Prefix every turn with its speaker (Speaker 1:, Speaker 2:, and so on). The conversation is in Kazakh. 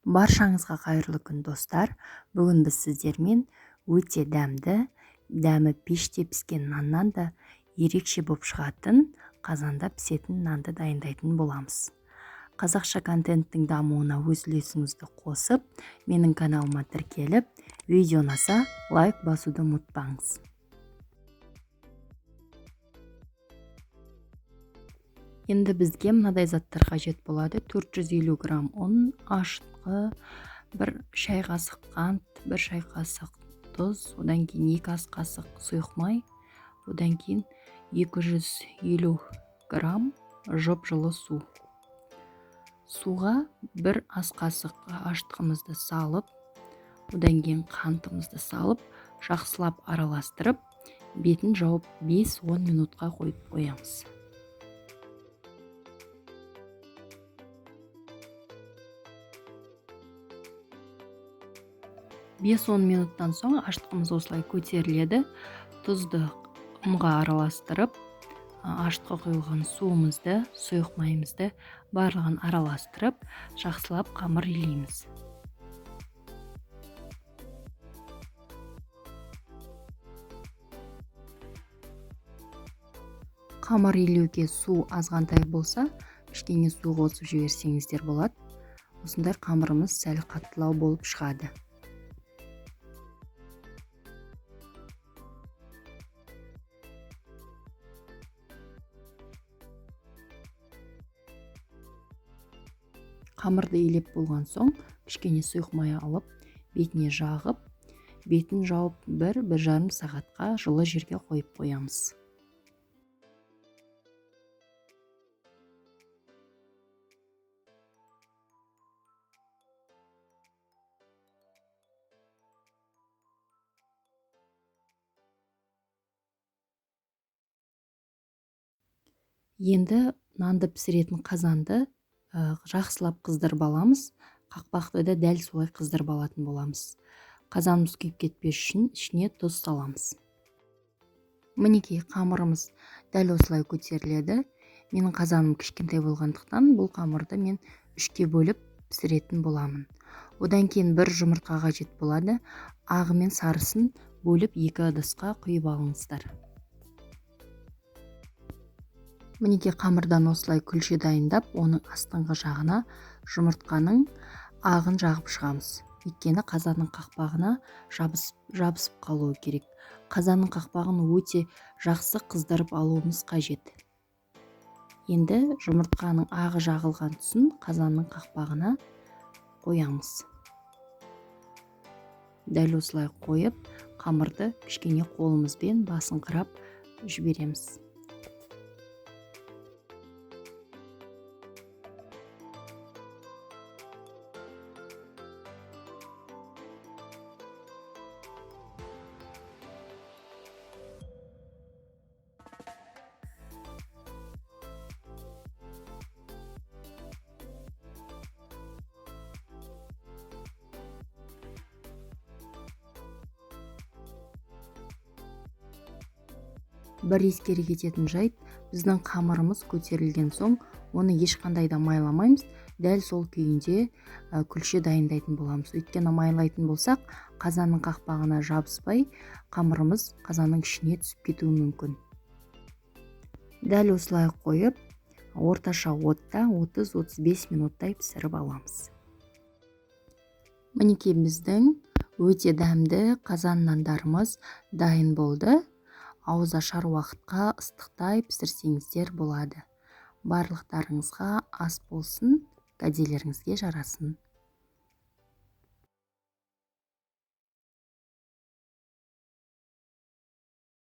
Speaker 1: Баршаңызға қайырлы күн достар. Бүгін біз сіздермен өте дәмі пеште піскен наннан да ерекше болып шығатын қазанда пісетін нанды дайындайтын боламыз. Қазақша контенттің дамуына өз үлесіңізді қосып, менің каналыма тіркеліп, видео ұнаса лайк басуды ұмытпаңыз. Енді бізге мынадай заттар қажет болады: 450 грамм ұн, ашытқы, 1 шай қасық қант, 1 шай қасық тұз, одан кейін 2 ас қасық сұйық май, одан кейін 250 грамм жып-жылы су. Суға 1 ас қасық ашытқымызды салып, одан кейін қантымызды салып, жақсылап араластырып, бетін жауып 5-10 минутқа қойып қоямыз. Бес 10 минуттан соң ашытқымыз осылай көтеріледі. Тұзды ұнға араластырып, ашытқы құйылған суымызды, сұйық майымызды барлығын араластырып, жақсылап қамыр илейміз. Қамыр илеуге су азғантай болса, кішкене су қосып жіберсеңіздер болады. Осындай қамырымыз сәл қаттылау болып шығады. Қамырды илеп болған соң, кішкене сұйық май алып, бетіне жағып, бетін жауып 1-1,5 сағатқа жылы жерге қойып қоямыз. Енді нанды пісіретін қазанды жақсылап қыздырып аламыз. Қақпақты да дәл солай қыздырып алатын боламыз. Қазанымыз күйіп кетпес үшін ішіне тұз саламыз. Мінекей қамырымыз дәл осылай көтеріледі. Менің қазаным кішкентай болғандықтан бұл қамырды мен 3-ке бөліп пісіретін боламын. Одан кейін 1 жұмыртқа қажет болады. Ағы мен сарысын бөліп 2 ыдысқа құйып алыңыздар. Мінекей қамырдан осылай күлше дайындап, оның астыңғы жағына жұмыртқаның ағын жағып шығамыз. Өйткені қазанның қақпағына жабысып қалуы керек. Қазанның қақпағын өте жақсы қыздырып алуымыз қажет. Енді жұмыртқаның ағы жағылған тұсын қазанның қақпағына қоямыз. Дәл осылай қойып, қамырды кішкене қолымызбен басыңқырап жібереміз. Бір ескере кететін жайт, біздің қамырымыз көтерілген соң, оны ешқандай да майламаймыз. Дәл сол күйінде күлше дайындайтын боламыз. Өйткені майлайтын болсақ, қазанның қақпағына жабыспай, қамырымыз қазанның ішіне түсіп кетуі мүмкін. Дәл осылай қойып, орташа отта 30-35 минуттай пісіріп аламыз. Мінекей біздің өте дәмді қазан нандарымыз дайын болды. Ауыз ашар уақытқа ыстықтай пісірсеңіздер болады. Барлықтарыңызға ас болсын, кәделеріңізге жарасын.